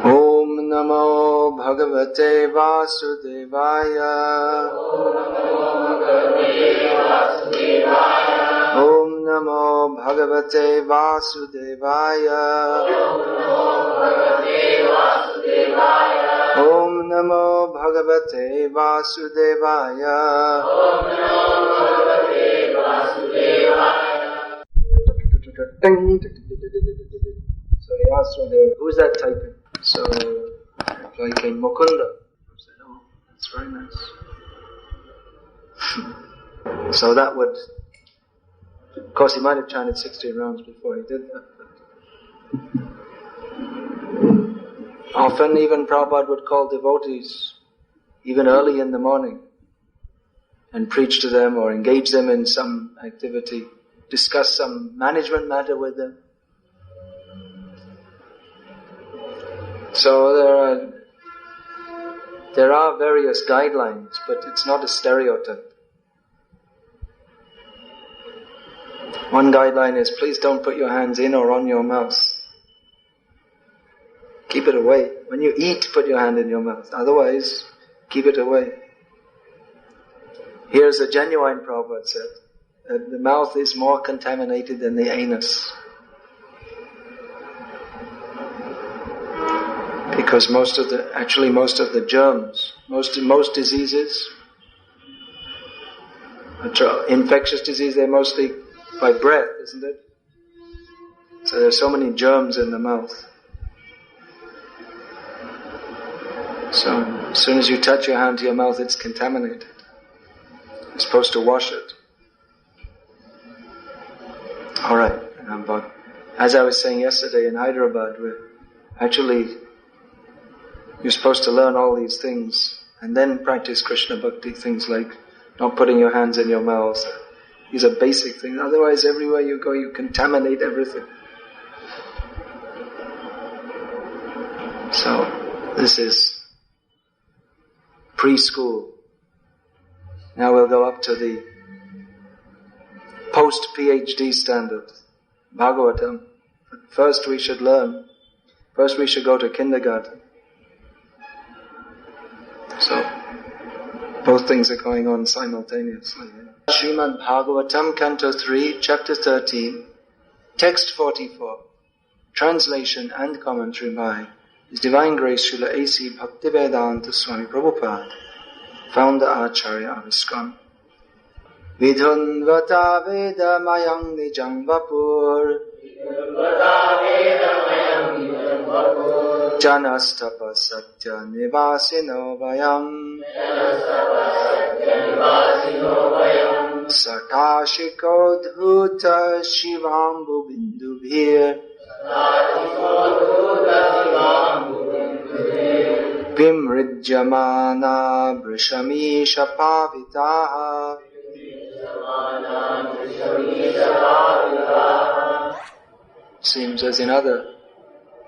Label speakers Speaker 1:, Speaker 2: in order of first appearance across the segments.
Speaker 1: Om Namo Bhagavate Vasudevaya. Om Namo Bhagavate Vasudevaya. Om Namo Bhagavate Vasudevaya. So he asked one day, who's that typing? So reply came, Mukunda. I said, oh, that's very nice. So that would, of course he might have chanted 16 rounds before he did that. But often even Prabhupada would call devotees, even early in the morning, and preach to them or engage them in some activity, discuss some management matter with them. So there are various guidelines, but it's not a stereotype. One guideline is, please don't put your hands in or on your mouth. Keep it away. When you eat, put your hand in your mouth. Otherwise, keep it away. Here's a genuine Prabhupada said, that the mouth is more contaminated than the anus. Because most of the germs, most diseases, infectious disease, they're mostly by breath, isn't it? So there's so many germs in the mouth. So as soon as you touch your hand to your mouth, it's contaminated. You're supposed to wash it. Alright, but as I was saying yesterday in Hyderabad, you're supposed to learn all these things and then practice Krishna Bhakti, things like not putting your hands in your mouth. These are basic things. Otherwise, everywhere you go, you contaminate everything. So, this is preschool. Now we'll go up to the post-PhD standard, Bhagavatam. First we should go to kindergarten. So, both things are going on simultaneously. Srimad Bhagavatam, Canto 3, Chapter 13, Text 44, Translation and Commentary by His Divine Grace Srila A.C. Bhaktivedanta Swami Prabhupada, Founder Acharya of ISKCON. Vidhunvata Vedamayang Nijang Vapur Janastapa Satya Nivasino Vayam Sakashiko Dhuta Shivambu Bindubhir Vimrijyamana Brishami Shapavitaha. Seems as in other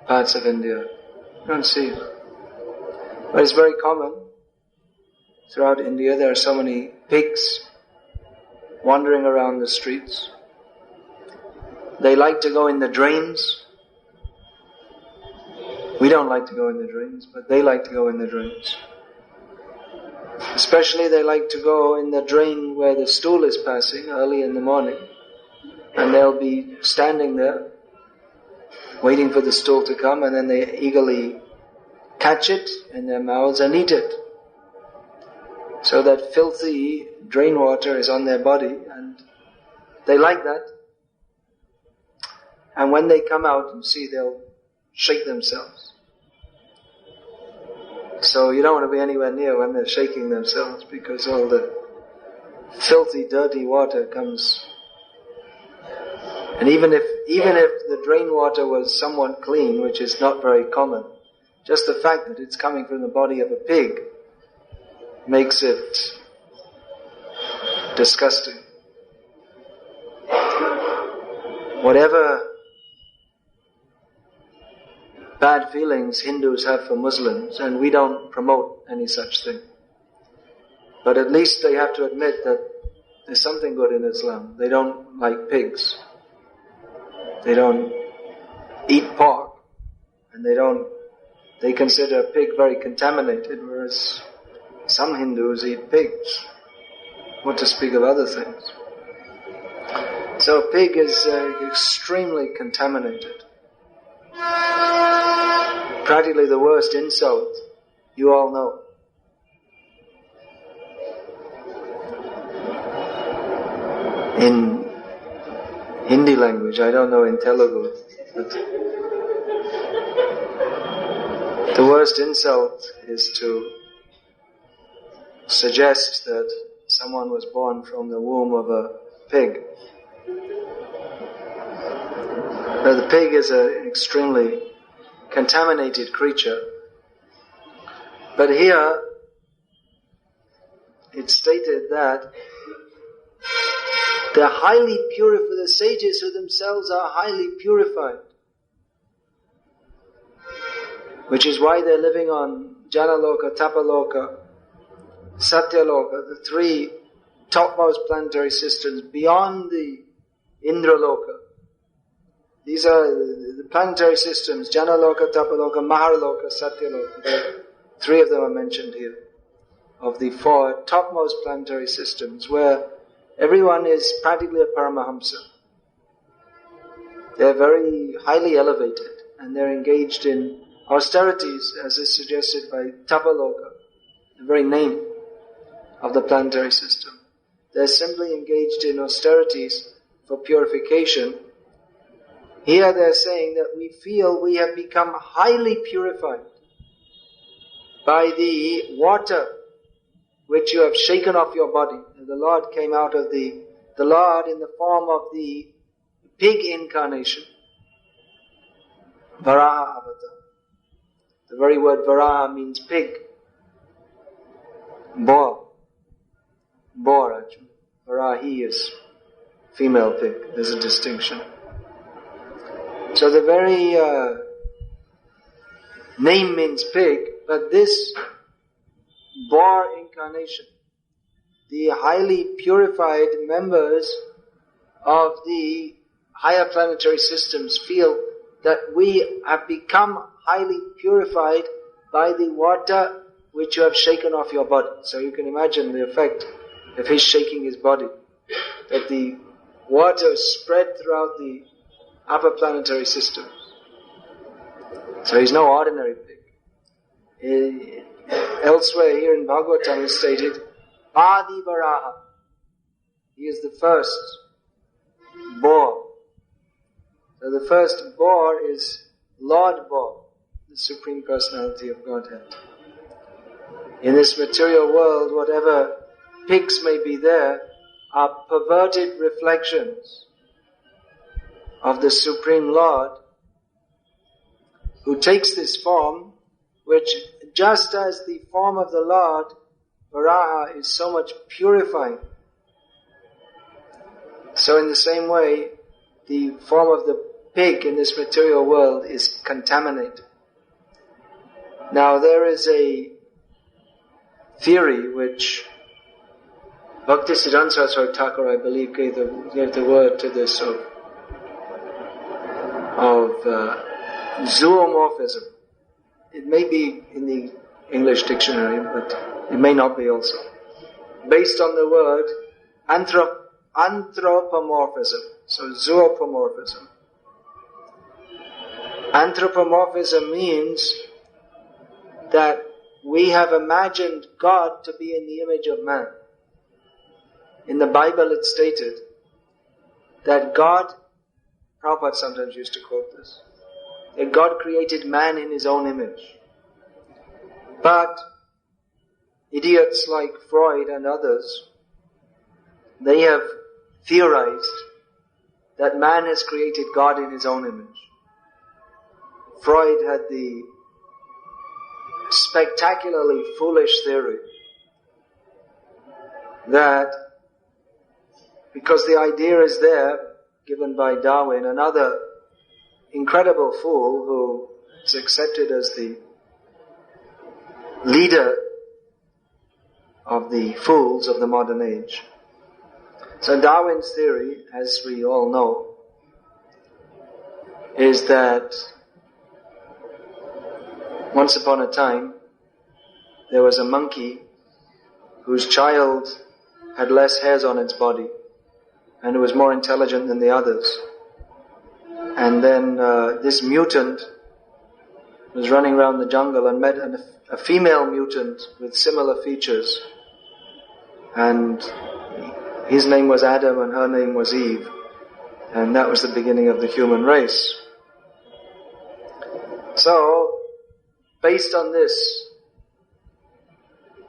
Speaker 1: parts of India. You don't see it. But it's very common. Throughout India there are so many pigs wandering around the streets. They like to go in the drains. We don't like to go in the drains, but they like to go in the drains. Especially they like to go in the drain where the stool is passing early in the morning. And they'll be standing there waiting for the stool to come, and then they eagerly catch it in their mouths and eat it. So that filthy drain water is on their body, and they like that. And when they come out, you see, they'll shake themselves. So you don't want to be anywhere near when they're shaking themselves, because all the filthy, dirty water comes. And even if the drain water was somewhat clean, which is not very common, just the fact that it's coming from the body of a pig makes it disgusting. Whatever bad feelings Hindus have for Muslims, and we don't promote any such thing, but at least they have to admit that there's something good in Islam. They don't like pigs. They don't eat pork, and they don't they consider a pig very contaminated, whereas some Hindus eat pigs. What to speak of other things? So a pig is extremely contaminated. Practically the worst insult you all know. In Hindi language, I don't know in Telugu, but the worst insult is to suggest that someone was born from the womb of a pig. Now, the pig is an extremely contaminated creature. But here, it's stated that they're highly purified, the sages who themselves are highly purified. Which is why they're living on Janaloka, Tapaloka, Satyaloka, the three topmost planetary systems beyond the Indraloka. These are the planetary systems, Janaloka, Tapaloka, Maharaloka, Satyaloka. Three of them are mentioned here, of the four topmost planetary systems, where everyone is practically a Paramahamsa. They're very highly elevated, and they're engaged in austerities, as is suggested by Tapaloka, the very name of the planetary system. They're simply engaged in austerities for purification. Here they're saying that we feel we have become highly purified by the water which you have shaken off your body. And the Lord came out of the Lord in the form of the pig incarnation, Varaha avatar. The very word Varaha means pig. Boar actually. Varahi is female pig. There's a distinction. So the very name means pig, but this boar incarnation, the highly purified members of the higher planetary systems feel that we have become highly purified by the water which you have shaken off your body. So you can imagine the effect of his shaking his body, that the water spread throughout the upper planetary systems. So he's no ordinary pig. Elsewhere here in Bhagavatam is stated, Adi Varaha. He is the first boar. So the first boar is Lord Boar, the Supreme Personality of Godhead. In this material world, whatever pigs may be there are perverted reflections of the Supreme Lord, who takes this form, which just as the form of the Lord, Varaha, is so much purifying, so in the same way, the form of the pig in this material world is contaminated. Now there is a theory which Bhakti Siddhanta Saraswati Thakur, I believe, gave the word to this of zoomorphism. It may be in the English dictionary, but it may not be also. Based on the word anthropomorphism. So zoopomorphism. Anthropomorphism means that we have imagined God to be in the image of man. In the Bible it's stated that God, Prabhupada sometimes used to quote this, that God created man in his own image. But idiots like Freud and others, they have theorized that man has created God in his own image. Freud had the spectacularly foolish theory that because the idea is there, given by Darwin, another incredible fool who is accepted as the leader of the fools of the modern age. So Darwin's theory, as we all know, is that Once upon a time, there was a monkey whose child had less hairs on its body and it was more intelligent than the others. And then this mutant was running around the jungle and met a female mutant with similar features. And his name was Adam and her name was Eve. And that was the beginning of the human race. So, based on this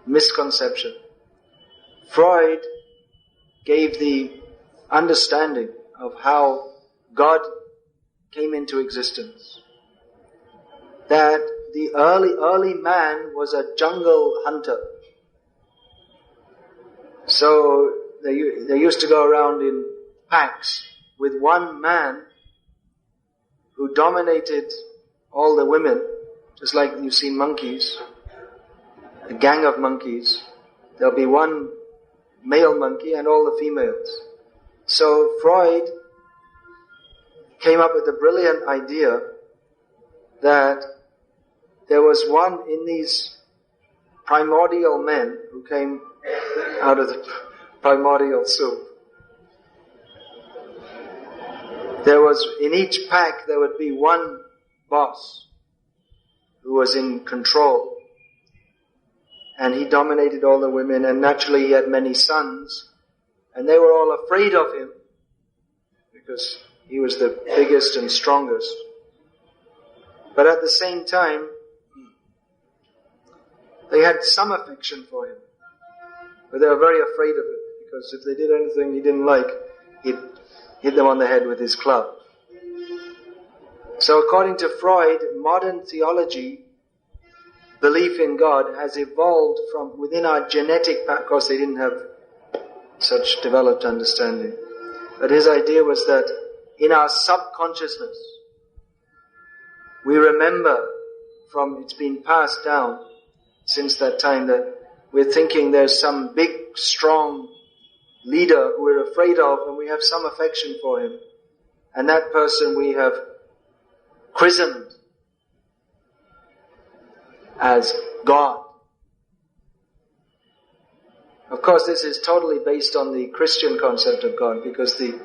Speaker 1: misconception, Freud gave the understanding of how God came into existence. That the early man was a jungle hunter. So they used to go around in packs with one man who dominated all the women, just like you've seen monkeys, a gang of monkeys. There'll be one male monkey and all the females. So Freud came up with the brilliant idea that there was one in these primordial men who came out of the primordial soup. There was, in each pack, there would be one boss who was in control. And he dominated all the women, and naturally he had many sons, and they were all afraid of him because he was the biggest and strongest. But at the same time, they had some affection for him. But they were very afraid of him, because if they did anything he didn't like, he'd hit them on the head with his club. So according to Freud, modern theology, belief in God, has evolved from within our genetic, of course they didn't have such developed understanding. But his idea was that in our subconsciousness, we remember from, it's been passed down since that time, that we're thinking there's some big, strong leader who we're afraid of and we have some affection for him. And that person we have christened as God. Of course, this is totally based on the Christian concept of God, because the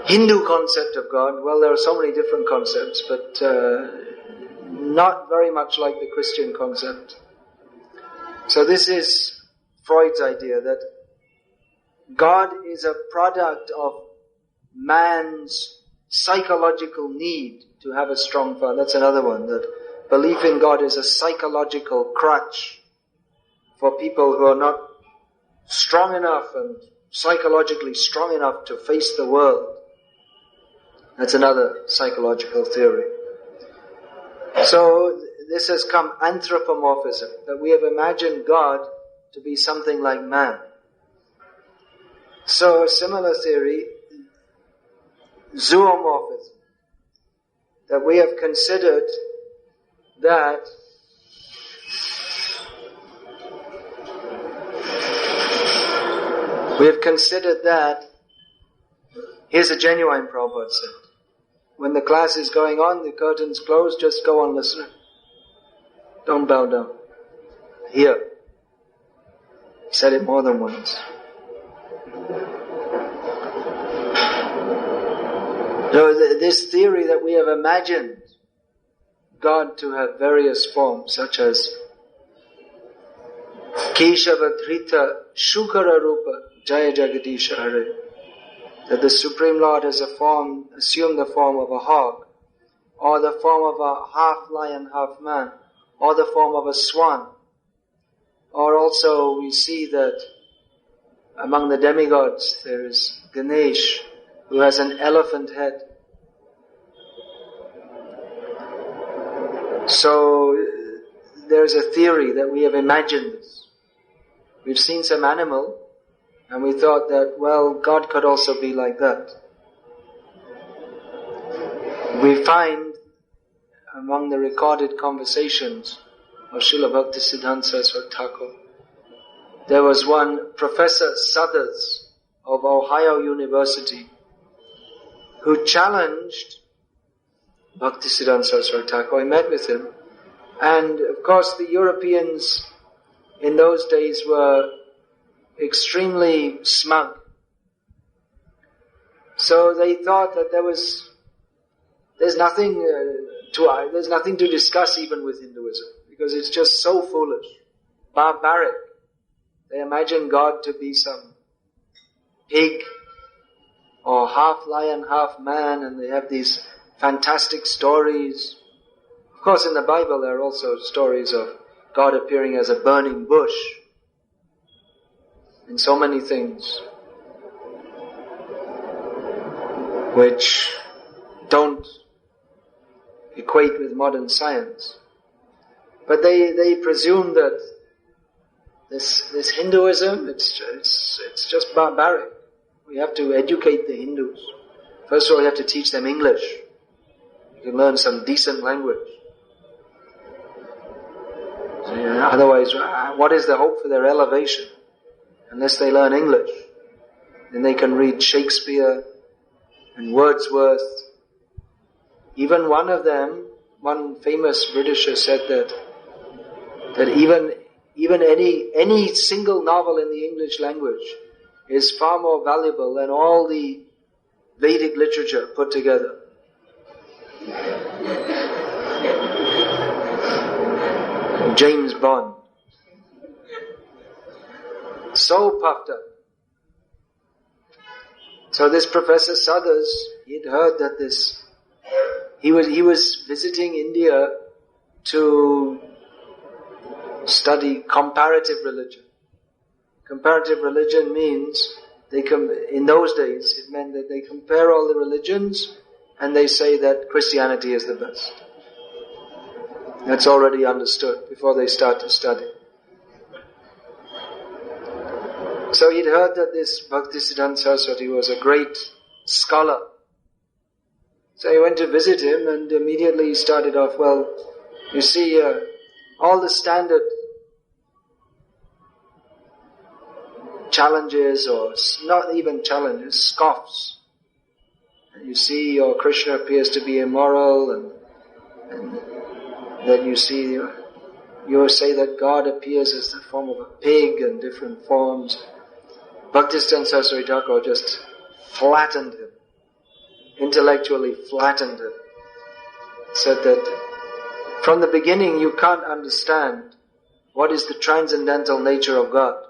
Speaker 1: Hindu concept of God, well, there are so many different concepts, but not very much like the Christian concept. So this is Freud's idea, that God is a product of man's psychological need to have a strong father. That's another one, that belief in God is a psychological crutch for people who are not strong enough and psychologically strong enough to face the world. That's another psychological theory. So this has come anthropomorphism, that we have imagined God to be something like man. So a similar theory, zoomorphism, that we have considered that here's a genuine Prabhupada said, when the class is going on, the curtains closed, just go on listening. Don't bow down. Here. He said it more than once. So this theory that we have imagined God to have various forms, such as Keshava Dhrita Shukara Rupa Jaya Jagadisha Hare, that the Supreme Lord has assumed the form of a hog, or the form of a half lion, half man, or the form of a swan. Or also we see that among the demigods there is Ganesh, who has an elephant head. So there's a theory that we have imagined this. We've seen some animal and we thought that, well, God could also be like that. We find among the recorded conversations of Srila Bhakti Siddhanta Saraswati Thakur, there was one Professor Suthers of Ohio University who challenged Bhaktisiddhanta Saraswati Thakur. I met with him. And of course the Europeans in those days were extremely smug. So they thought that there's nothing to discuss even with Hinduism, because it's just so foolish, barbaric. They imagine God to be some pig or half lion, half man, and they have these fantastic stories. Of course, in the Bible there are also stories of God appearing as a burning bush and so many things which don't equate with modern science. But they presume that this Hinduism, it's just barbaric. We have to educate the Hindus. First of all, we have to teach them English. You can learn some decent language. So, otherwise, what is the hope for their elevation? Unless they learn English. Then they can read Shakespeare and Wordsworth. Even one of them, one famous Britisher said that even any single novel in the English language is far more valuable than all the Vedic literature put together. James Bond. So puffed up. So this Professor Suthers, he'd heard that he was visiting India to study comparative religion. Comparative religion means in those days it meant that they compare all the religions and they say that Christianity is the best. That's already understood before they start to study. So he'd heard that this Bhaktisiddhanta Saraswati was a great scholar. So he went to visit him, and immediately he started off, well, you see, all the standard challenges, or not even challenges, scoffs. And you see your Krishna appears to be immoral, and then you see, you say that God appears as the form of a pig and different forms. Bhaktisiddhanta Saraswati Thakur just flattened him, intellectually flattened him. Said that from the beginning you can't understand what is the transcendental nature of God.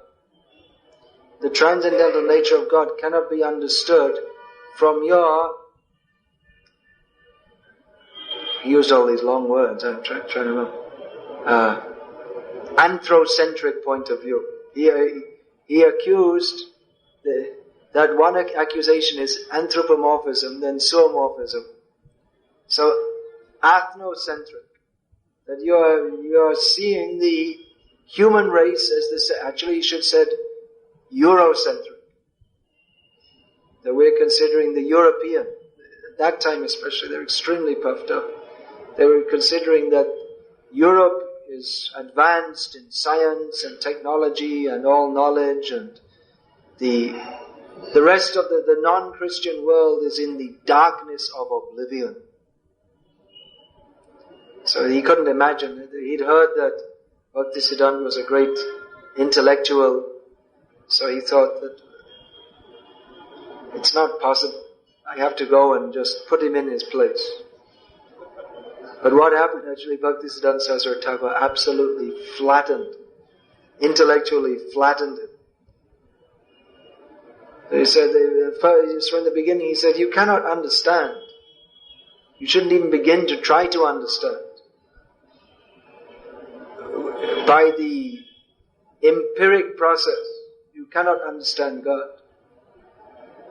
Speaker 1: The transcendental nature of God cannot be understood from your... He used all these long words, I'm trying to remember. Anthrocentric point of view. He accused, that one accusation is anthropomorphism, then zoomorphism. So, ethnocentric. That you are seeing the human race as this, actually you should have said Eurocentric. That we're considering the European. At that time especially, they're extremely puffed up. They were considering that Europe is advanced in science and technology and all knowledge, and the rest of the non-Christian world is in the darkness of oblivion. So he couldn't imagine. He'd heard that Bhaktisiddhanta was a great intellectual, so he thought that it's not possible. I have to go and just put him in his place. But what happened actually, Bhaktisiddhanta Saraswati Thakur absolutely intellectually flattened him. He said, from the beginning, he said, you cannot understand. You shouldn't even begin to try to understand. By the empiric process, you cannot understand God.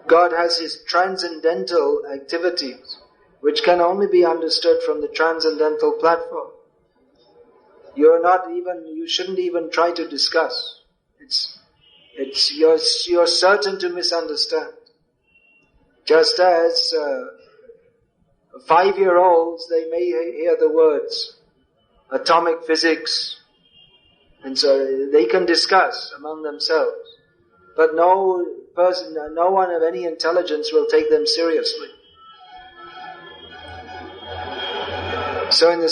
Speaker 1: God has His transcendental activities, which can only be understood from the transcendental platform. You shouldn't even try to discuss. You're certain to misunderstand. Just as 5-year-olds, they may hear the words atomic physics, and so they can discuss among themselves. But no one of any intelligence will take them seriously. So in the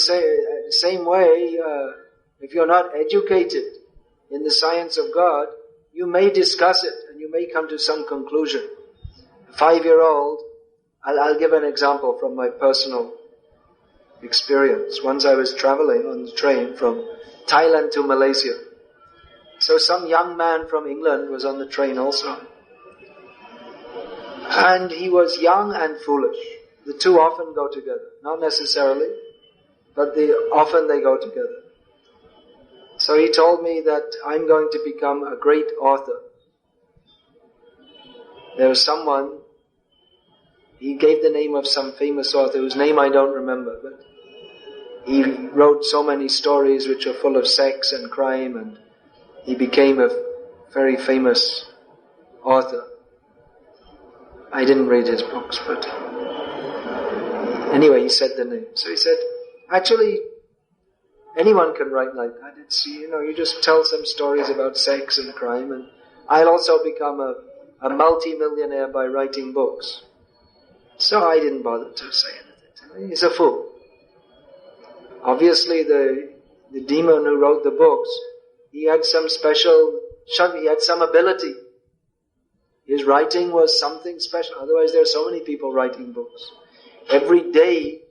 Speaker 1: same way, if you're not educated in the science of God, you may discuss it and you may come to some conclusion. A 5-year-old, I'll give an example from my personal experience. Once I was traveling on the train from Thailand to Malaysia. So some young man from England was on the train also. And he was young and foolish. The two often go together. Not necessarily, but often they go together. So he told me that I'm going to become a great author. There was someone, he gave the name of some famous author whose name I don't remember, but he wrote so many stories which are full of sex and crime, and he became a very famous author. I didn't read his books, but anyway, he said the name. So he said, actually, anyone can write like that. It's, you just tell some stories about sex and crime, and I'll also become a multi-millionaire by writing books. So I didn't bother to say anything. He's a fool. Obviously, the demon who wrote the books, he had some ability. His writing was something special. Otherwise, there are so many people writing books. Every day,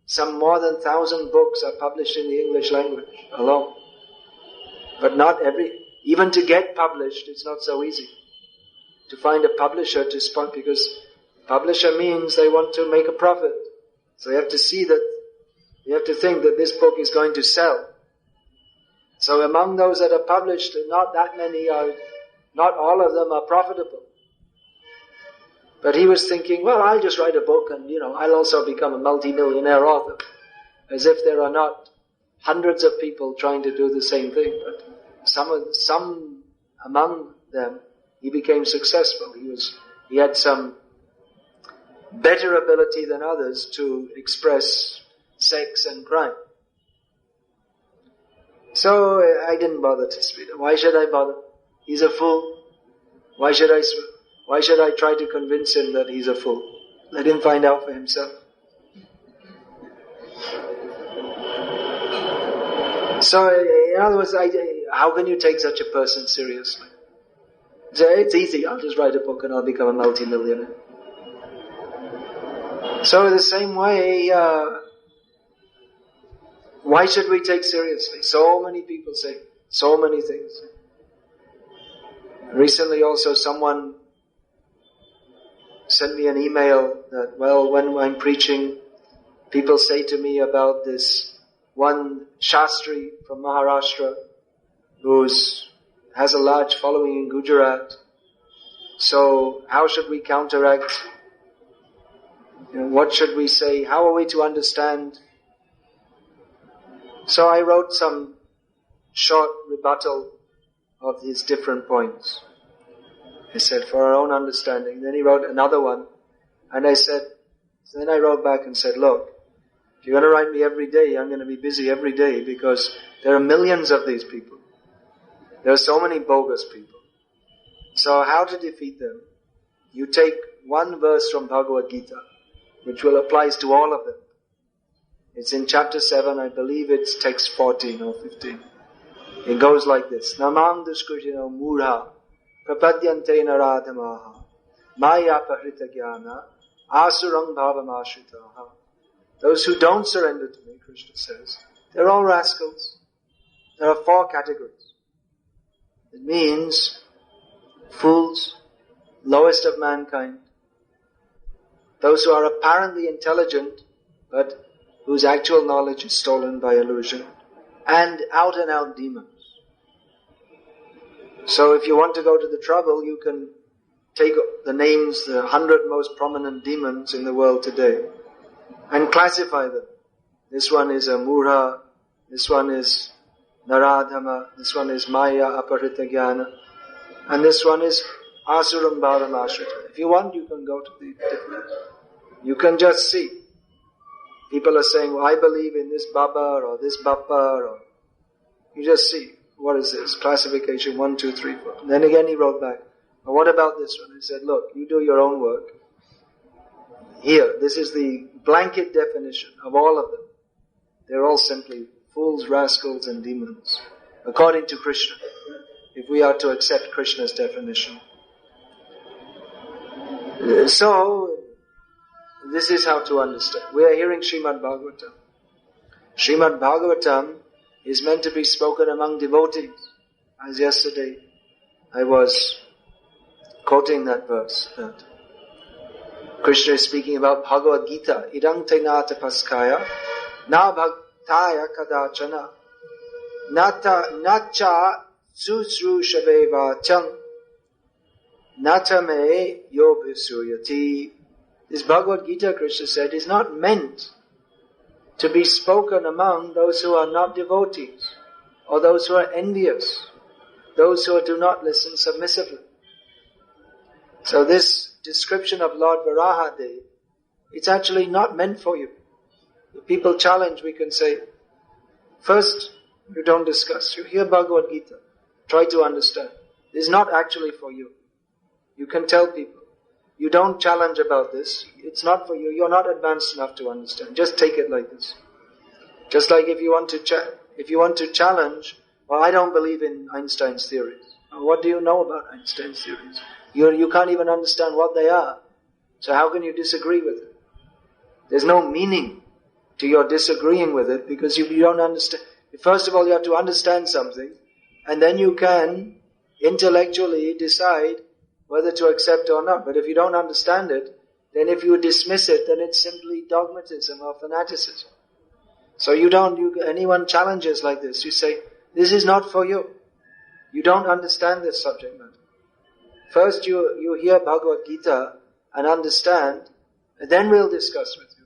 Speaker 1: some more than 1,000 books are published in the English language alone. But even to get published, it's not so easy. To find a publisher to sponsor, because publisher means they want to make a profit. So you have to think that this book is going to sell. So among those that are published, not all of them are profitable. But he was thinking, well, I'll just write a book and, I'll also become a multi-millionaire author. As if there are not hundreds of people trying to do the same thing. But some among them, he became successful. He had some better ability than others to express sex and crime. So I didn't bother to speak. Why should I bother? He's a fool. Why should I try to convince him that he's a fool? Let him find out for himself. So, in other words, how can you take such a person seriously? So it's easy, I'll just write a book and I'll become a multi-millionaire. So the same way, why should we take seriously? So many people say so many things. Recently also someone sent me an email that, when I'm preaching, people say to me about this one Shastri from Maharashtra who has a large following in Gujarat. So how should we counteract? What should we say? How are we to understand? So I wrote some short rebuttal of his different points. He said, for our own understanding. Then he wrote another one. And then I wrote back and said, look, if you're going to write me every day, I'm going to be busy every day because there are millions of these people. There are so many bogus people. So how to defeat them? You take one verse from Bhagavad-gita, which will apply to all of them. It's in chapter 7, I believe it's text 14 or 15. It goes like this. Namam duskritino mudha prapadyante naradhamaha maya pahrita jnana asurang bhavam ashritaha. Those who don't surrender to me, Krishna says, they're all rascals. There are 4 categories. It means fools, lowest of mankind, those who are apparently intelligent, but whose actual knowledge is stolen by illusion, and out demons. So if you want to go to the trouble, you can take the names, the 100 most prominent demons in the world today, and classify them. This one is a Mura, this one is Naradhama, this one is Maya Aparita Jnana, and this one is Asuram Bhavam Ashrita. If you want, you can go to the different. You can just see. People are saying, I believe in this Baba or this Bappa, or you just see, what is this? Classification 1, 2, 3, 4. Then again he wrote back, well, what about this one? He said, look, you do your own work. Here, this is the blanket definition of all of them. They're all simply fools, rascals and demons, according to Krishna, if we are to accept Krishna's definition. So, this is how to understand. We are hearing Srimad Bhagavatam. Srimad Bhagavatam is meant to be spoken among devotees. As yesterday, I was quoting that verse, that Krishna is speaking about Bhagavad-gita. Idang te na tapaskaya, na bhaktaya kadachana, nacha susrushaveva chang, natame yobhisuyati. This Bhagavad-gita, Krishna said, is not meant to be spoken among those who are not devotees, or those who are envious, those who do not listen submissively. So this description of Lord Varahadev, it's actually not meant for you. If people challenge, we can say, first, you don't discuss. You hear Bhagavad-gita. Try to understand. This is not actually for you. You can tell people. You don't challenge about this. It's not for you. You're not advanced enough to understand. Just take it like this. Just like if you want to challenge, well, I don't believe in Einstein's theories. What do you know about Einstein's theories? You can't even understand what they are. So how can you disagree with it? There's no meaning to your disagreeing with it because you don't understand. First of all, you have to understand something, and then you can intellectually decide whether to accept or not. But if you don't understand it, then if you dismiss it, then it's simply dogmatism or fanaticism. So anyone challenges like this, you say, this is not for you. You don't understand this subject matter. First you hear Bhagavad-gita and understand, and then we'll discuss with you.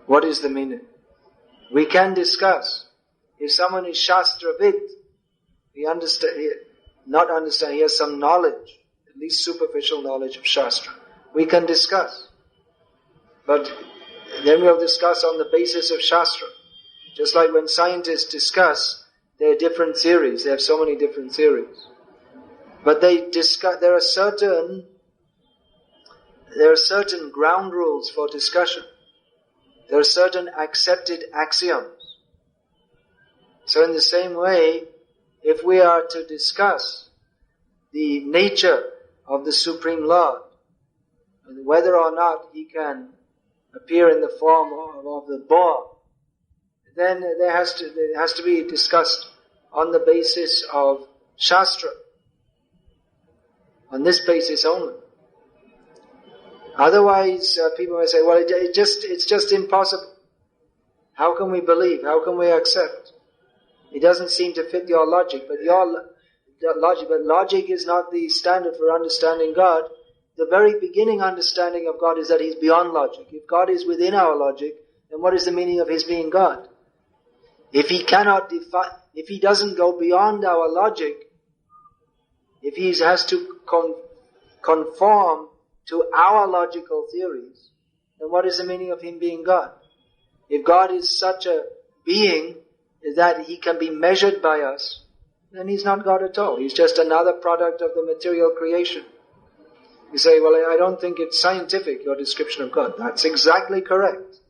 Speaker 1: What is the meaning? We can discuss. If someone is Shastra-vid, he has some knowledge, at least superficial knowledge of Shastra. We can discuss. But then we'll discuss on the basis of Shastra. Just like when scientists discuss their different theories, they have so many different theories. But there are certain ground rules for discussion. There are certain accepted axioms. So in the same way, if we are to discuss the nature of the Supreme Lord, and whether or not He can appear in the form of the boar, then it has to be discussed on the basis of Shastra. On this basis only. Otherwise, people may say, well, it's just impossible. How can we believe? How can we accept? It doesn't seem to fit your logic, but logic is not the standard for understanding God. The very beginning understanding of God is that He's beyond logic. If God is within our logic, then what is the meaning of His being God? If He cannot define, if He doesn't go beyond our logic, if He has to conform to our logical theories, then what is the meaning of Him being God? If God is such a being that He can be measured by us, then He's not God at all. He's just another product of the material creation. You say, well, I don't think it's scientific, your description of God. That's exactly correct.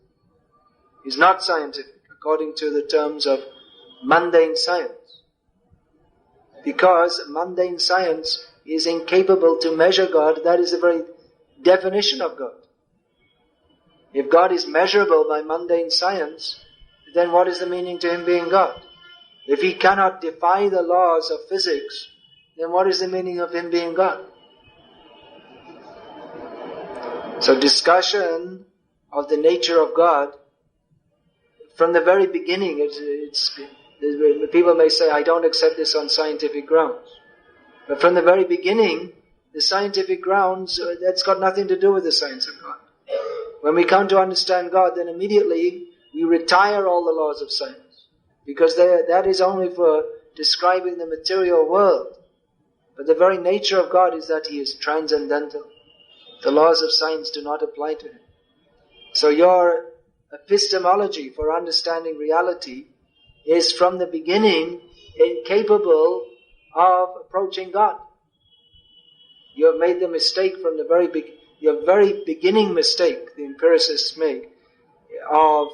Speaker 1: He's not scientific, according to the terms of mundane science. Because mundane science is incapable to measure God. That is the very definition of God. If God is measurable by mundane science, then what is the meaning to Him being God? If He cannot defy the laws of physics, then what is the meaning of Him being God? So discussion of the nature of God, from the very beginning, people may say, I don't accept this on scientific grounds. But from the very beginning, the scientific grounds, that's got nothing to do with the science of God. When we come to understand God, then immediately we retire all the laws of science. Because that is only for describing the material world. But the very nature of God is that He is transcendental. The laws of science do not apply to Him. So your epistemology for understanding reality is from the beginning incapable of approaching God. You have made the mistake from the very your very beginning mistake, the empiricists make, of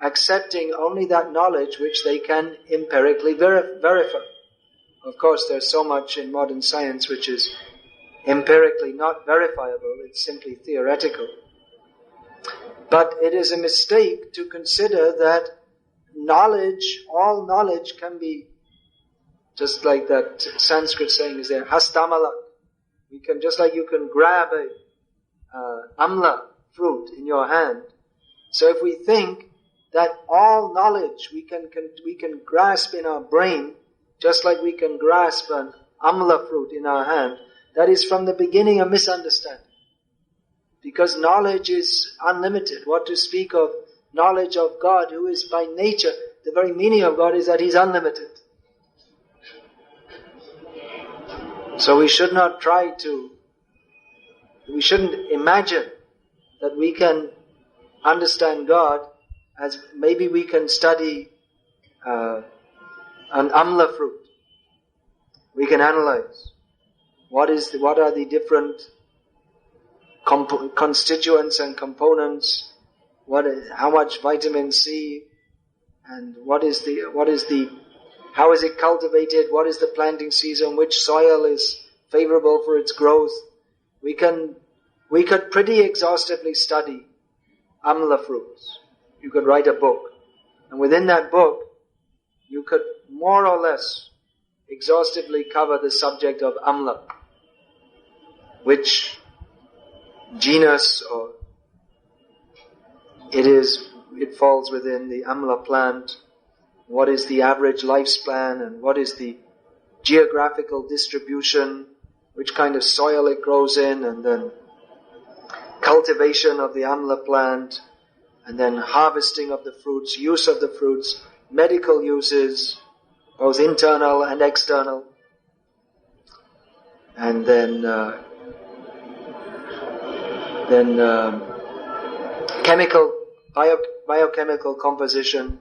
Speaker 1: accepting only that knowledge which they can empirically verify. Of course, there's so much in modern science which is empirically not verifiable, it's simply theoretical. But it is a mistake to consider that all knowledge can be, just like that Sanskrit saying is there, hastamala. Just like you can grab a amla fruit in your hand. So if we think that all knowledge we can grasp in our brain, just like we can grasp an amla fruit in our hand, that is from the beginning a misunderstanding. Because knowledge is unlimited. What to speak of knowledge of God, who is by nature, the very meaning of God is that He's unlimited. So we should not we shouldn't imagine that we can understand God as maybe we can study an amla fruit. We can analyze what are the different constituents and components, how much vitamin C, and how is it cultivated, what is the planting season, which soil is favorable for its growth. We could pretty exhaustively study amla fruits. You could write a book, and within that book, you could more or less exhaustively cover the subject of amla, which genus or it falls within the amla plant, what is the average lifespan, and what is the geographical distribution, which kind of soil it grows in, and then cultivation of the amla plant, and then harvesting of the fruits, use of the fruits, medical uses, both internal and external, and then biochemical composition.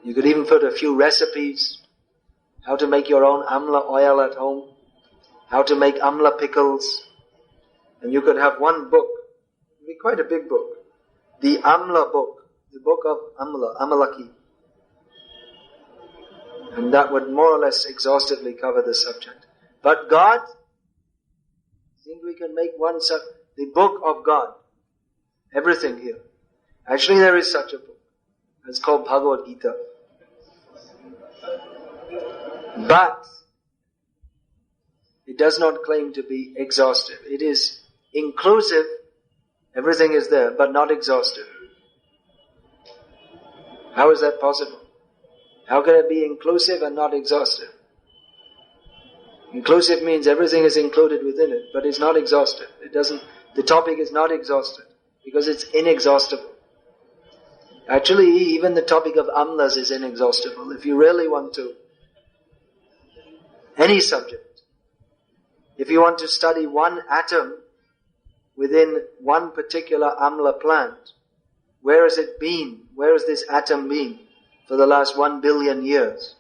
Speaker 1: You could even put a few recipes, how to make your own amla oil at home, how to make amla pickles, and you could have one book. It would be quite a big book. The amla book, the book of amla, amalaki. And that would more or less exhaustively cover the subject. But God, I think we can make the book of God. Everything here. Actually, there is such a book. It's called Bhagavad-gita. But it does not claim to be exhaustive. It is inclusive. Everything is there, but not exhaustive. How is that possible? How can it be inclusive and not exhaustive? Inclusive means everything is included within it, but it's not exhaustive. The topic is not exhausted because it's inexhaustible. Actually, even the topic of amlas is inexhaustible. If you really want to, any subject, if you want to study one atom within one particular amla plant, where has it been? Where has this atom been for the last 1 billion years?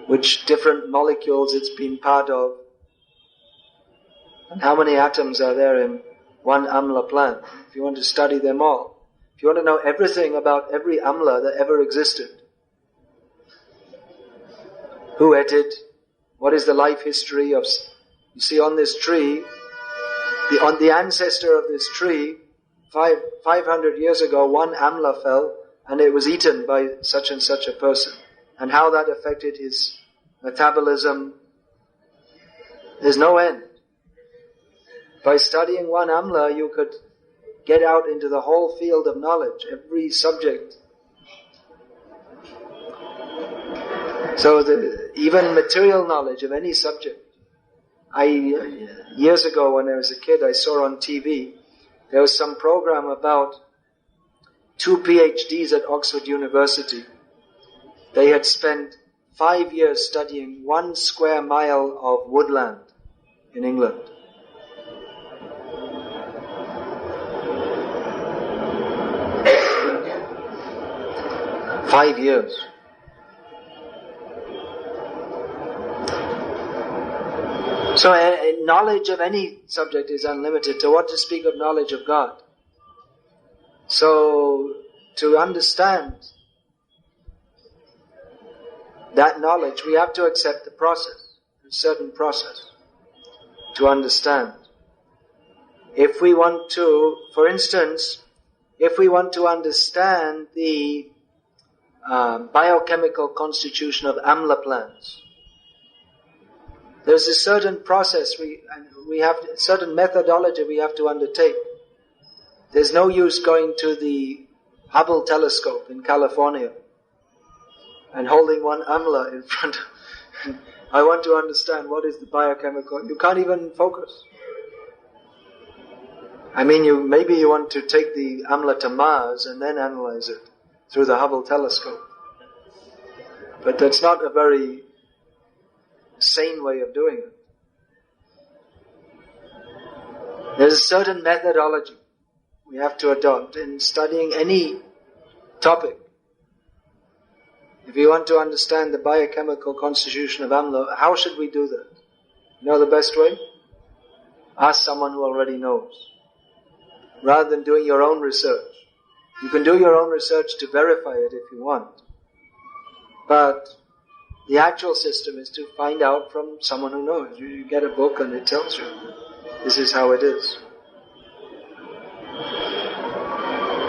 Speaker 1: Which different molecules it's been part of? And how many atoms are there in one amla plant? If you want to study them all. If you want to know everything about every amla that ever existed. Who ate it? What is the life history of... You see, on this tree, on the ancestor of this tree, 500 years ago, one amla fell and it was eaten by such and such a person. And how that affected his metabolism, there's no end. By studying one amla, you could get out into the whole field of knowledge, every subject. So even material knowledge of any subject. Years ago when I was a kid, I saw on TV, there was some program about 2 PhDs at Oxford University. They had spent 5 years studying 1 square mile of woodland in England. 5 years. So knowledge of any subject is unlimited. So what to speak of knowledge of God? So to understand that knowledge, we have to accept the process, a certain process, to understand. If we want to, for instance, if we want to understand the biochemical constitution of amla plants, there's a certain process, we have a certain methodology we have to undertake. There's no use going to the Hubble telescope in California and holding one amla in front of, I want to understand what is the biochemical, you can't even focus. I mean, maybe you want to take the amla to Mars and then analyze it through the Hubble telescope. But that's not a very sane way of doing it. There's a certain methodology we have to adopt in studying any topic. If you want to understand the biochemical constitution of amla, how should we do that? You know the best way? Ask someone who already knows, rather than doing your own research. You can do your own research to verify it if you want. But the actual system is to find out from someone who knows. You get a book and it tells you, this is how it is.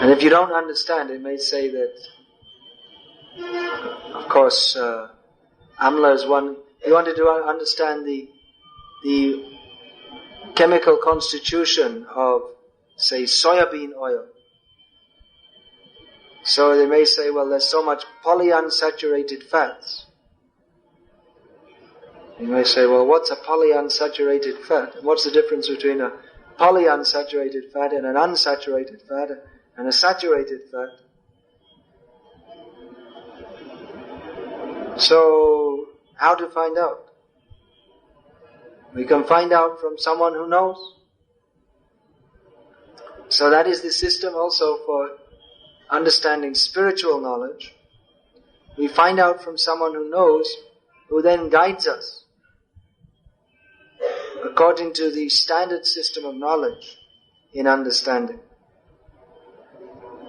Speaker 1: And if you don't understand, it may say that, of course, amla is one. You wanted to understand the chemical constitution of, say, soybean oil. So they may say, well, there's so much polyunsaturated fats. You may say, well, what's a polyunsaturated fat? What's the difference between a polyunsaturated fat and an unsaturated fat and a saturated fat? So, how to find out? We can find out from someone who knows. So that is the system also for understanding spiritual knowledge. We find out from someone who knows, who then guides us according to the standard system of knowledge in understanding.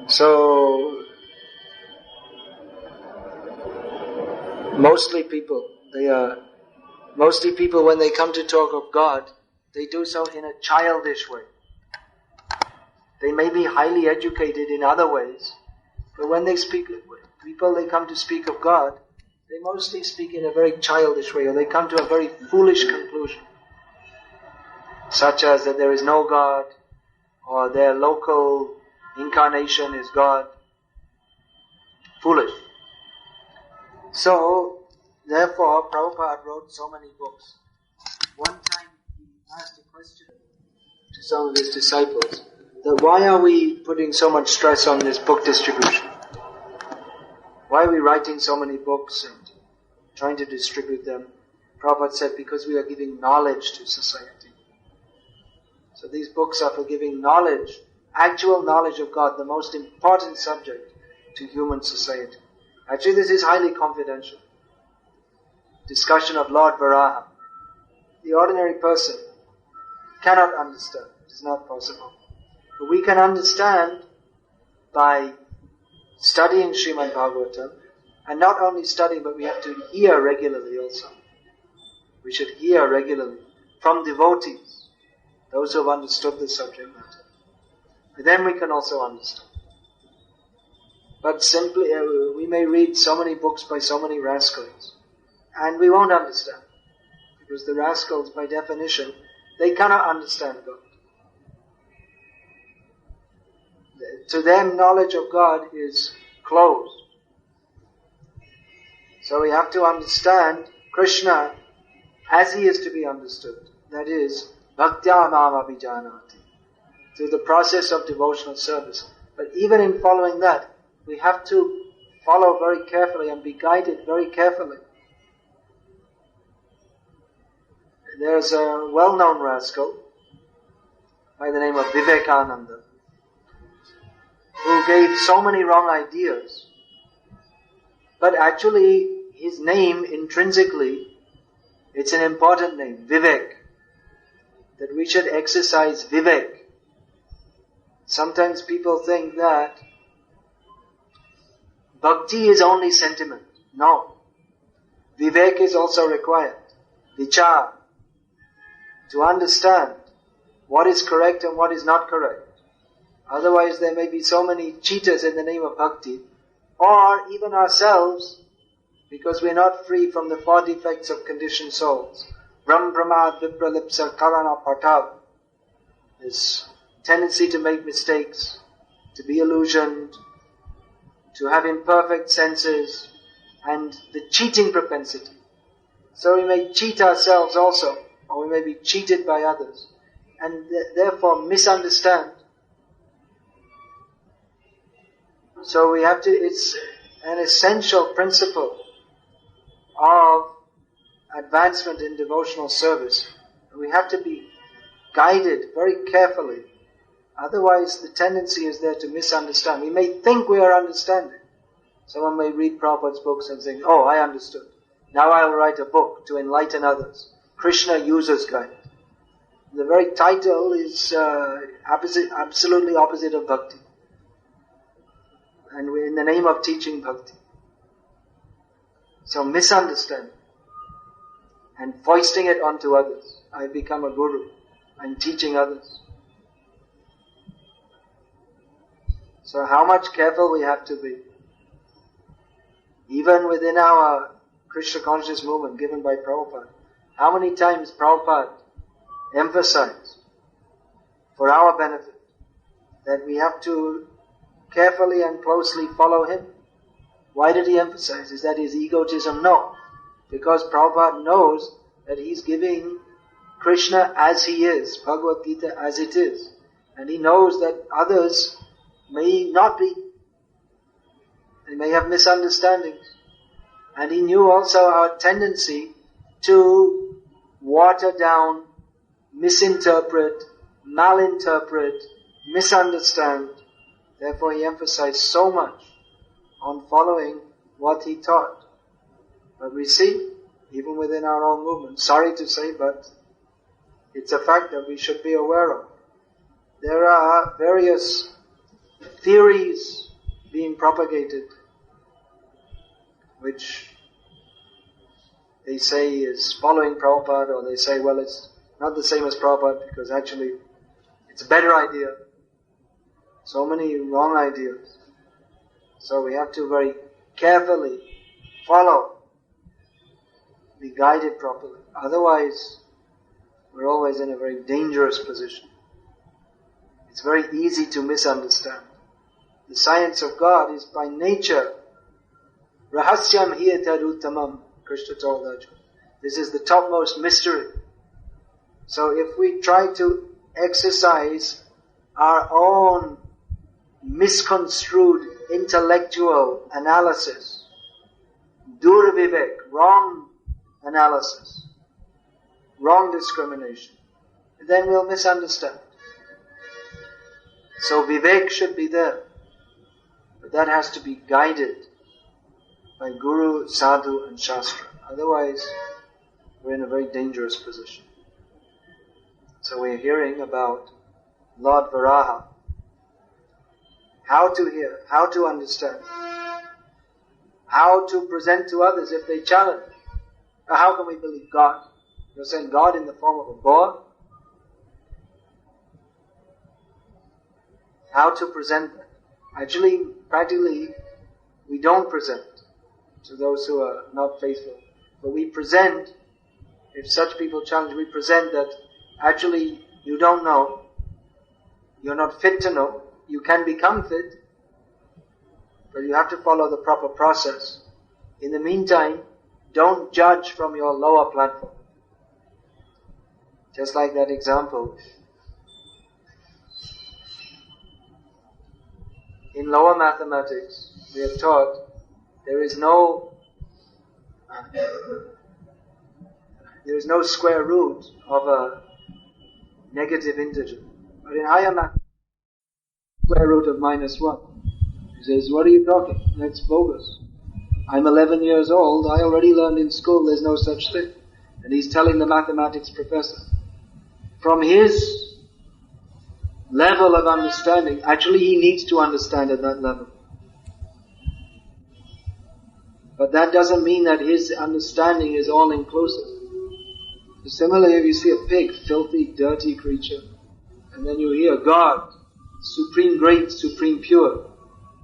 Speaker 1: So, mostly people when they come to talk of God, they do so in a childish way. They may be highly educated in other ways, but when they come to speak of God, they mostly speak in a very childish way, or they come to a very foolish conclusion, such as that there is no God, or their local incarnation is God. Foolish. So, therefore, Prabhupada wrote so many books. One time he asked a question to some of his disciples, that why are we putting so much stress on this book distribution? Why are we writing so many books and trying to distribute them? Prabhupada said, because we are giving knowledge to society. So these books are for giving knowledge, actual knowledge of God, the most important subject to human society. Actually, this is highly confidential. Discussion of Lord Varaha. The ordinary person cannot understand. It is not possible. But we can understand by studying Srimad Bhagavatam, and not only studying, but we have to hear regularly also. We should hear regularly from devotees, those who have understood the subject matter. And then we can also understand. But simply, we may read so many books by so many rascals, and we won't understand. Because the rascals, by definition, they cannot understand God. To them, knowledge of God is closed. So we have to understand Krishna as he is to be understood. That is, Bhaktya Mam Abhijanati. Through the process of devotional service. But even in following that, we have to follow very carefully and be guided very carefully. There's a well-known rascal by the name of Vivekananda, who gave so many wrong ideas. But actually, his name intrinsically, it's an important name, Vivek. That we should exercise Vivek. Sometimes people think that bhakti is only sentiment. No. Vivek is also required. Vichar. To understand what is correct and what is not correct. Otherwise there may be so many cheaters in the name of bhakti, or even ourselves, because we're not free from the 4 defects of conditioned souls. Brahm Brahmad Vipralipsa Karana Patav. This tendency to make mistakes, to be illusioned, to have imperfect senses, and the cheating propensity. So we may cheat ourselves also, or we may be cheated by others, and therefore misunderstand. So we have to, it's an essential principle of advancement in devotional service. We have to be guided very carefully. Otherwise the tendency is there to misunderstand. We may think we are understanding. Someone may read Prabhupada's books and think, oh, I understood. Now I'll write a book to enlighten others. Krishna User's Guide. The very title is absolutely opposite of bhakti. And we're in the name of teaching bhakti. So misunderstanding and foisting it onto others. I become a guru. I'm teaching others. So how much careful we have to be. Even within our Krishna conscious movement given by Prabhupada, how many times Prabhupada emphasized for our benefit that we have to carefully and closely follow him. Why did he emphasize? Is that his egotism? No. Because Prabhupada knows that he's giving Krishna as he is, Bhagavad-gita as it is. And he knows that others may not be. They may have misunderstandings. And he knew also our tendency to water down, misinterpret, malinterpret, misunderstand. Therefore he emphasized so much on following what he taught. But we see, even within our own movement, sorry to say, but it's a fact that we should be aware of. There are various theories being propagated, which they say is following Prabhupada, or they say, well, it's not the same as Prabhupada because actually it's a better idea. So many wrong ideas. So we have to very carefully follow, be guided properly. Otherwise, we're always in a very dangerous position. It's very easy to misunderstand. The science of God is by nature Rahasyam Hiyataduttamam, Krishna told Arjuna. This is the topmost mystery. So if we try to exercise our own misconstrued intellectual analysis, durvivek, wrong analysis, wrong discrimination, then we'll misunderstand. So vivek should be there. But that has to be guided by Guru, Sadhu and Shastra. Otherwise, we're in a very dangerous position. So we're hearing about Lord Varaha. How to hear, how to understand, how to present to others if they challenge. Now, how can we believe God? You're saying God in the form of a boar? How to present that? Actually, practically, we don't present to those who are not faithful. But we present, if such people challenge, we present that actually you don't know, you're not fit to know, you can become fit, but you have to follow the proper process. In the meantime, don't judge from your lower platform. Just like that example. In lower mathematics, we are taught there is no square root of a negative integer. But in higher mathematics, square root of -1. He says, what are you talking? That's bogus. I'm 11 years old, I already learned in school there's no such thing. And he's telling the mathematics professor. From his level of understanding, actually he needs to understand at that level. But that doesn't mean that his understanding is all-inclusive. Similarly, if you see a pig, filthy, dirty creature, and then you hear God, supreme great, supreme pure,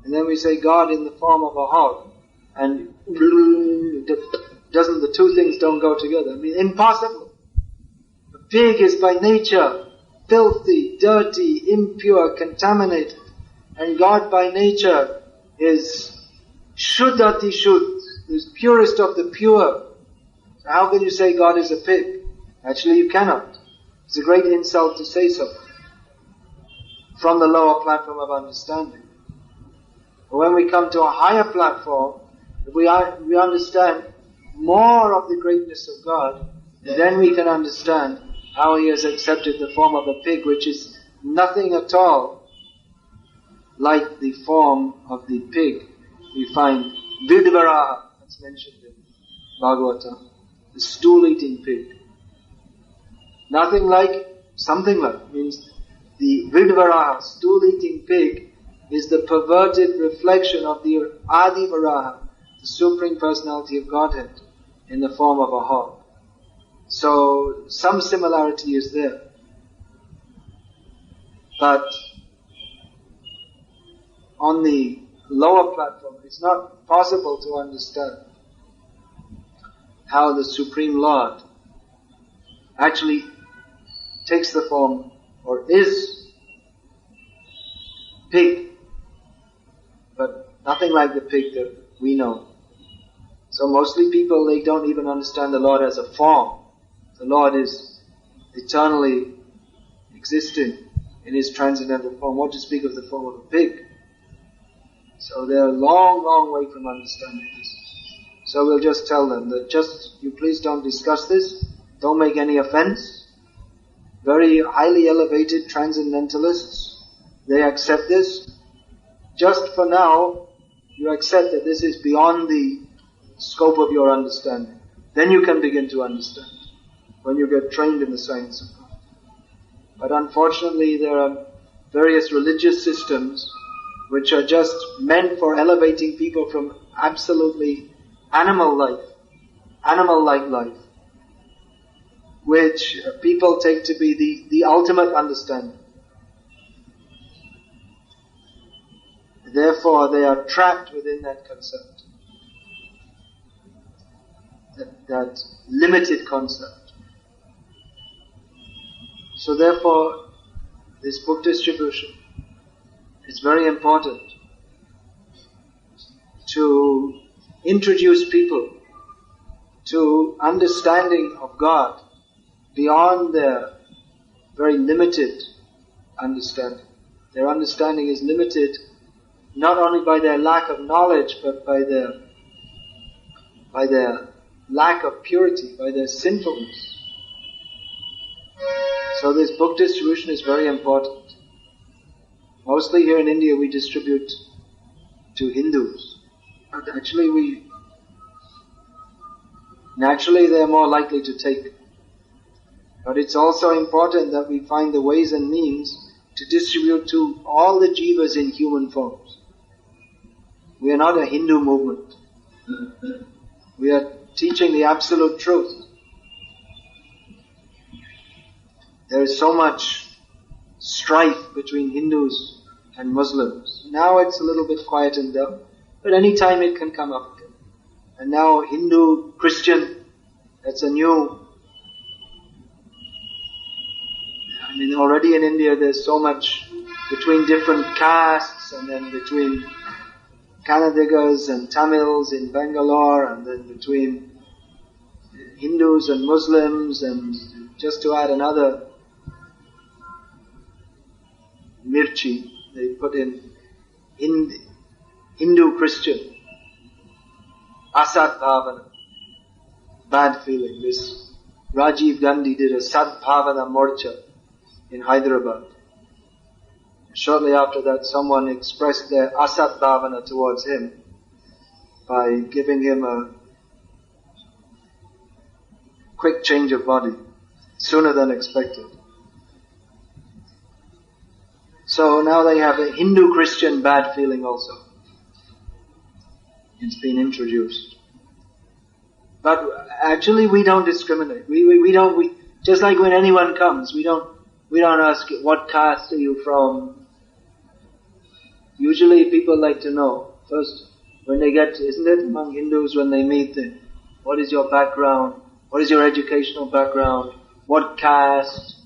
Speaker 1: and then we say God in the form of a hog, and the two things don't go together. I mean, impossible. A pig is by nature filthy, dirty, impure, contaminated, and God by nature is Shuddhati Shuddh, the purest of the pure. So how can you say God is a pig? Actually, you cannot. It's a great insult to say so from the lower platform of understanding. But when we come to a higher platform, if we understand more of the greatness of God, then we can understand how He has accepted the form of a pig, which is nothing at all like the form of the pig we find Vidvaraha, that's mentioned in Bhagavatam, the stool-eating pig. Nothing like, something like, means the Vidvaraha, stool-eating pig, is the perverted reflection of the Adi Varaha, the Supreme Personality of Godhead, in the form of a hog. So, some similarity is there. But, on the lower platform, it's not possible to understand how the Supreme Lord actually takes the form, or is pig, but nothing like the pig that we know. So mostly people, they don't even understand the Lord as a form. The Lord is eternally existing in His transcendental form. What to speak of the form of a pig? So they're a long, long way from understanding this. So we'll just tell them that you please don't discuss this, don't make any offense. Very highly elevated transcendentalists, they accept this. Just for now, you accept that this is beyond the scope of your understanding. Then you can begin to understand, when you get trained in the science of God. But unfortunately, there are various religious systems which are just meant for elevating people from absolutely animal-like life, which people take to be the ultimate understanding. Therefore, they are trapped within that concept, that limited concept. So therefore, this book distribution is very important to introduce people to understanding of God beyond their very limited understanding. Their understanding is limited not only by their lack of knowledge, but by their lack of purity, by their sinfulness. So this book distribution is very important. Mostly here in India we distribute to Hindus. But naturally they are more likely to take. But it's also important that we find the ways and means to distribute to all the jivas in human forms. We are not a Hindu movement. We are teaching the absolute truth. There is so much strife between Hindus and Muslims. Now it's a little bit quietened down, but any time it can come up again. And now Hindu, Christian, that's a new... already in India there's so much between different castes, and then between Kannadigas and Tamils in Bangalore, and then between Hindus and Muslims, and just to add another mirchi, they put in Hindu Christian, Asat Bhavana, bad feeling. This Rajiv Gandhi did a Sat Bhavana Morcha in Hyderabad. Shortly after that, someone expressed their Asat Bhavana towards him by giving him a quick change of body, sooner than expected. So now they have a Hindu-Christian bad feeling also. It's been introduced. But actually we don't discriminate. We don't, just like when anyone comes, we don't ask, what caste are you from? Usually people like to know, first, when they get, isn't it, among Hindus when they meet them, what is your background? What is your educational background? What caste?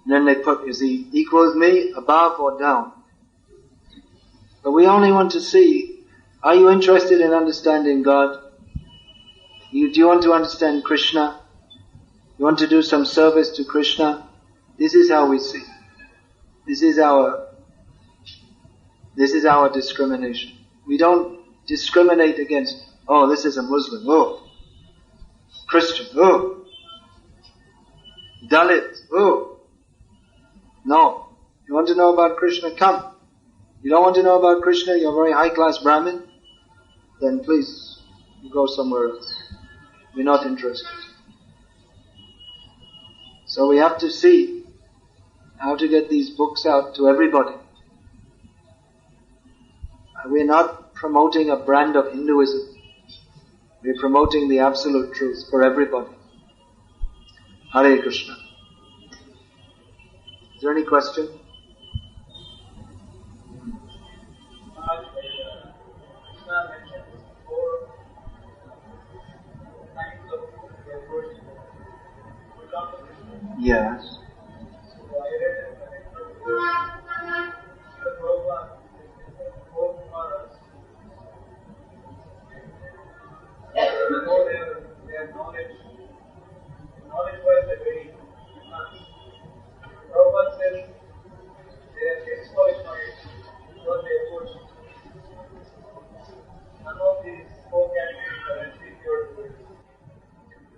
Speaker 1: And then they put, is he equals me, above or down? But we only want to see, are you interested in understanding God? Do you want to understand Krishna? You want to do some service to Krishna? This is how we see. This is our discrimination. We don't discriminate against, oh, this is a Muslim, oh, Christian, oh, Dalit, oh. No. You want to know about Krishna? Come. You don't want to know about Krishna, you're a very high-class Brahmin, then please, you go somewhere else. We're not interested. So we have to see how to get these books out to everybody. We're not promoting a brand of Hinduism. We're promoting the absolute truth for everybody. Hare Krishna. Is there any question? Yes.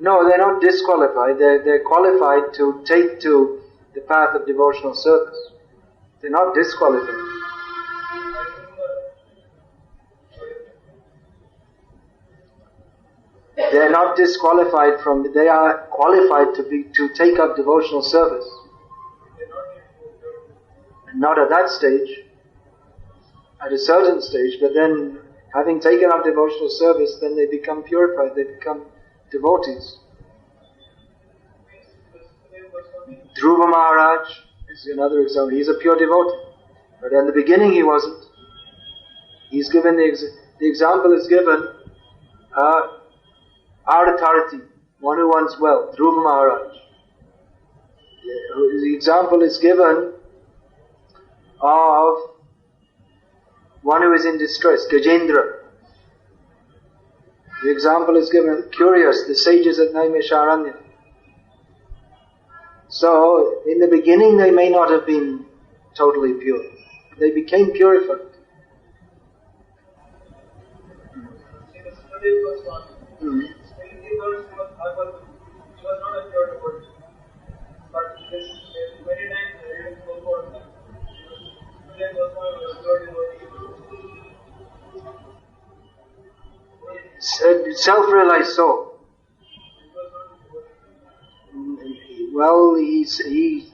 Speaker 1: No, they're not disqualified. They're qualified to take to the path of devotional service. They're not disqualified. They're not disqualified from. They are qualified to take up devotional service. Not at that stage. At a certain stage, but then having taken up devotional service, then they become purified. They become devotees. Dhruva Maharaj is another example. He's a pure devotee. But in the beginning he wasn't. He's given the example is given, Ardharati, one who wants wealth, Dhruva Maharaj. The example is given of one who is in distress, Gajendra. The example is given, curious, the sages at Naimisharanya. So, in the beginning they may not have been totally pure. They became purified. Self-realized soul. Well, he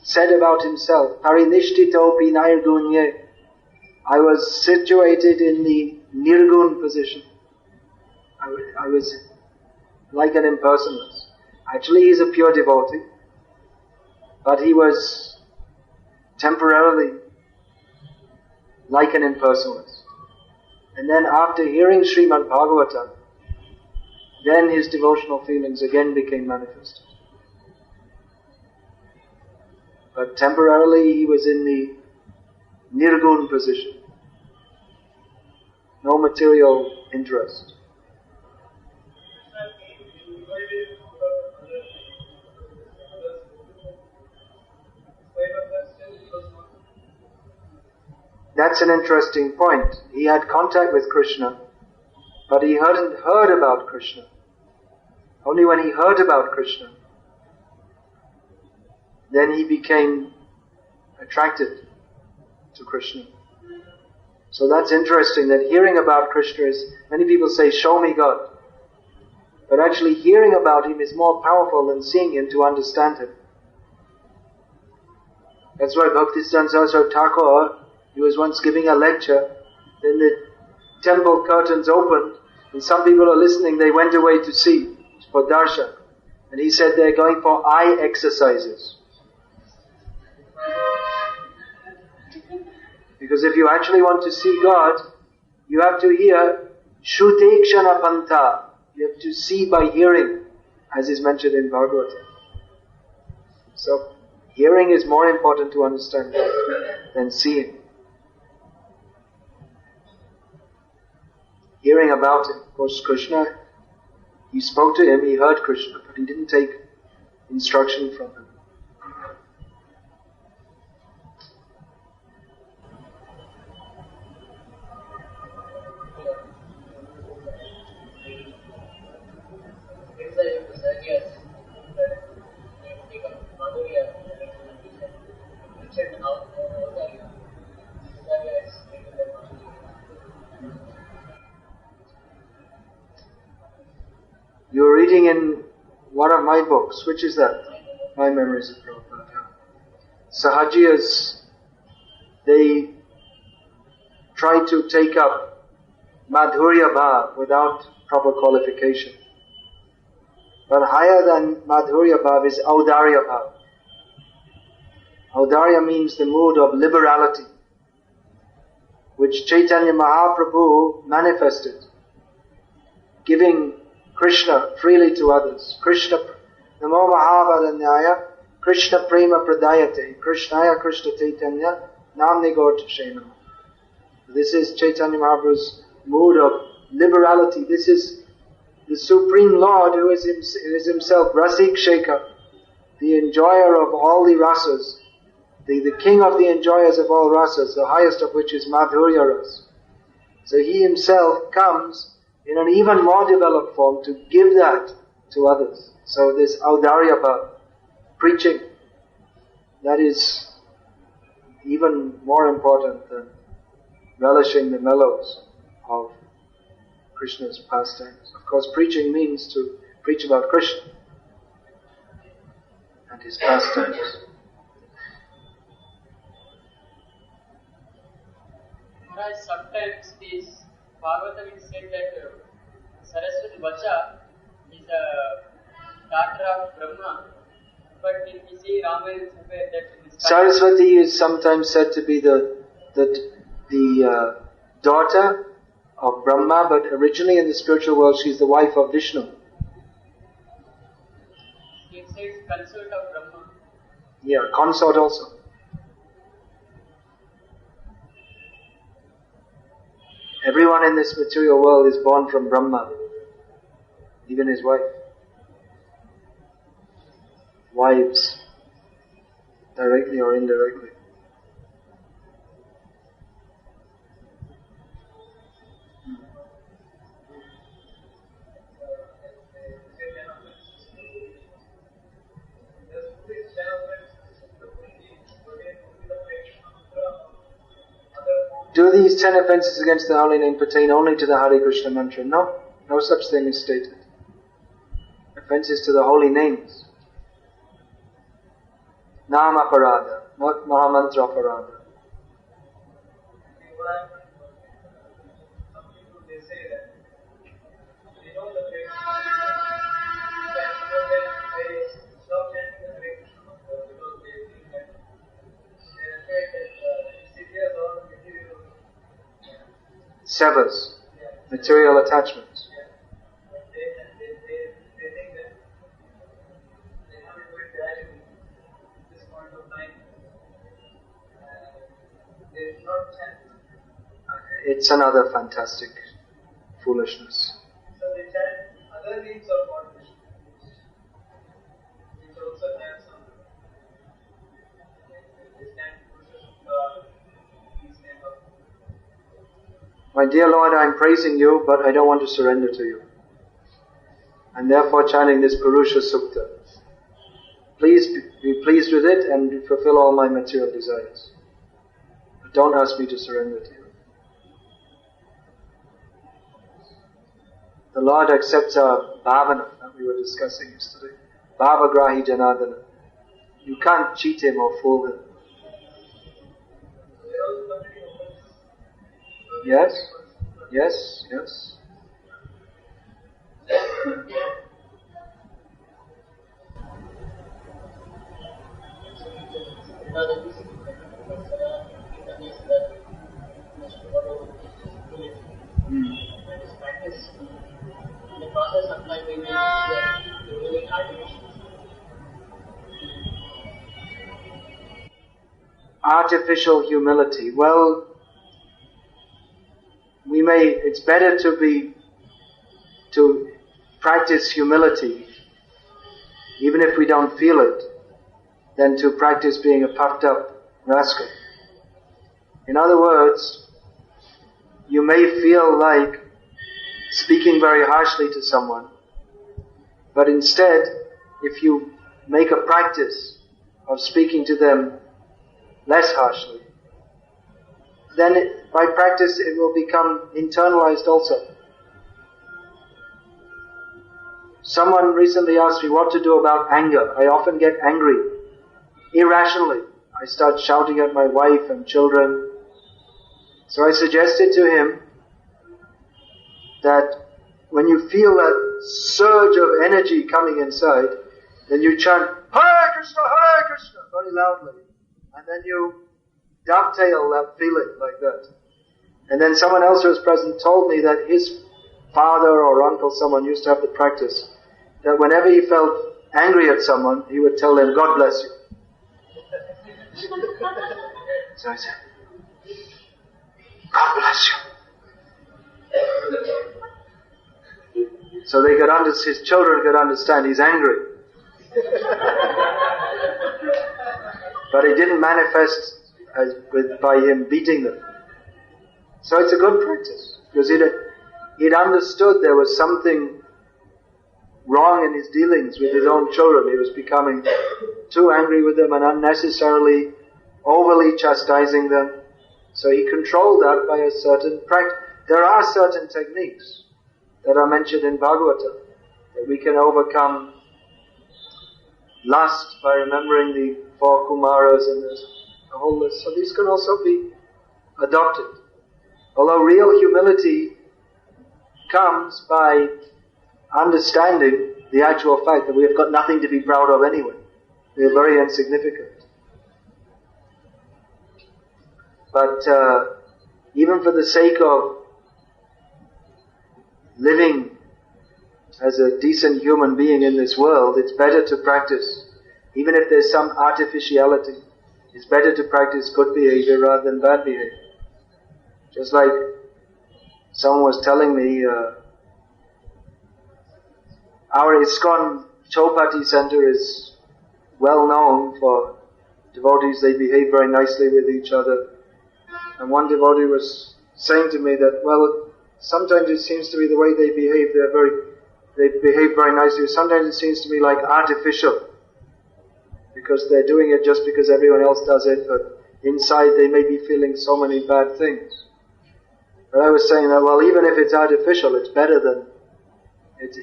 Speaker 1: said about himself, Parinishthitopi nirgunye. I was situated in the nirgun position. I was like an impersonalist. Actually, he's a pure devotee, but he was temporarily like an impersonalist. And then after hearing Srimad Bhagavatam, then his devotional feelings again became manifested. But temporarily he was in the nirgun position. No material interest. That's an interesting point. He had contact with Krishna, but he hadn't heard about Krishna. Only when he heard about Krishna, then he became attracted to Krishna. So that's interesting that hearing about Krishna is, many people say, show me God. But actually hearing about Him is more powerful than seeing Him to understand Him. That's why Bhaktisiddhanta Saraswati Thakur, he was once giving a lecture, then the temple curtains opened, and some people are listening, they went away to see. for darshan. And he said they're going for eye exercises. Because if you actually want to see God, you have to hear Shrutekshana Pantha. You have to see by hearing, as is mentioned in Bhagavad. So, hearing is more important to understand God than seeing. Hearing about Him. Of course, Krishna, he spoke to him, he heard Krishna, but he didn't take instruction from him. You're reading in one of my books. Which is that? My memories of Prabhupada. Sahajiyas, they try to take up Madhurya Bhav without proper qualification. But higher than Madhurya Bhav is Audarya Bhav. Audarya means the mood of liberality, which Chaitanya Mahaprabhu manifested, giving Krishna freely to others. Krishna Namo Mahabharanyaya Krishna Prema Pradayate Krishnaya Krishna Chaitanya Namni Gortashenam. This is Chaitanya Mahaprabhu's mood of liberality. This is the Supreme Lord who is himself Rasik Shekhar, the enjoyer of all the rasas, the king of the enjoyers of all rasas, the highest of which is Madhurya Ras. So he himself comes in an even more developed form to give that to others. So this Audarya Bhav, preaching, that is even more important than relishing the mellows of Krishna's pastimes. Of course, preaching means to preach about Krishna and his pastimes.
Speaker 2: Sometimes this Bhagavatam is said that Saraswati Vacha is a daughter of Brahma, but if we see Ramayana somewhere that
Speaker 1: Saraswati is sometimes said to be the daughter of Brahma, but originally in the spiritual world she is the wife of Vishnu.
Speaker 2: It says consort of Brahma.
Speaker 1: Yeah, consort also. Everyone in this material world is born from Brahma, even his wife. Wives, directly or indirectly. Do these 10 offences against the holy name pertain only to the Hare Krishna mantra? No, no such thing is stated. Offences to the holy names. Nama Parada, not Mahamantra Parada. Severs material attachments. It's another fantastic foolishness.
Speaker 2: So they chant other names of God, which also have some. They stand these kind of.
Speaker 1: My dear Lord, I am praising you, but I don't want to surrender to you. And therefore chanting this Purusha Sukta. Please be pleased with it and fulfill all my material desires. But don't ask me to surrender to you. The Lord accepts our bhavana that we were discussing yesterday. Bhavagrahi Janardana. You can't cheat him or fool him. Yes, yes, yes.
Speaker 2: why we need to live in artificial.
Speaker 1: Artificial humility. Well, it's better to practice humility, even if we don't feel it, than to practice being a puffed up rascal. In other words, you may feel like speaking very harshly to someone, but instead, if you make a practice of speaking to them less harshly, then by practice it will become internalized also. Someone recently asked me what to do about anger. I often get angry, irrationally. I start shouting at my wife and children. So I suggested to him that when you feel that surge of energy coming inside, then you chant, Hare Krishna, very loudly. And then you dovetail that feeling like that. And then someone else who was present told me that his father or uncle, someone used to have the practice, that whenever he felt angry at someone, he would tell them, God bless you. So I said, God bless you. So his children could understand he's angry. But it didn't manifest by him beating them. So it's a good practice, because he'd understood there was something wrong in his dealings with his own children. He was becoming too angry with them and unnecessarily, overly chastising them. So he controlled that by a certain practice. There are certain techniques that are mentioned in Bhagavad-gita, that we can overcome lust by remembering the 4 Kumaras, and there's a whole list. So these can also be adopted. Although real humility comes by understanding the actual fact that we have got nothing to be proud of anyway. We are very insignificant. But even for the sake of living as a decent human being in this world, it's better to practice, even if there's some artificiality, it's better to practice good behavior rather than bad behavior. Just like someone was telling me, our ISKCON Chowpatty Center is well known for devotees. They behave very nicely with each other. And one devotee was saying to me that, well, sometimes it seems to be the way they behave, they behave very nicely. Sometimes it seems to me like artificial, because they're doing it just because everyone else does it, but inside they may be feeling so many bad things. But I was saying that, well, even if it's artificial, it's better than,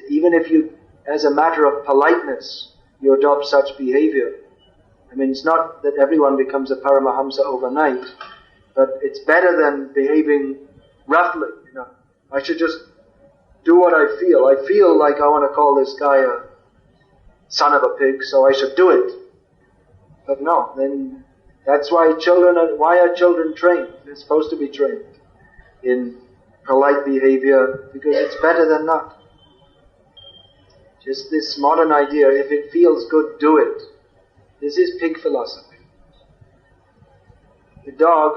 Speaker 1: even if you, as a matter of politeness, you adopt such behavior. I mean, it's not that everyone becomes a Paramahamsa overnight, but it's better than behaving roughly, you know. I should just do what I feel. I feel like I want to call this guy a son of a pig, so I should do it. But no, then that's why why are children trained? They're supposed to be trained in polite behavior, because it's better than not. Just this modern idea, if it feels good, do it. This is pig philosophy. The dog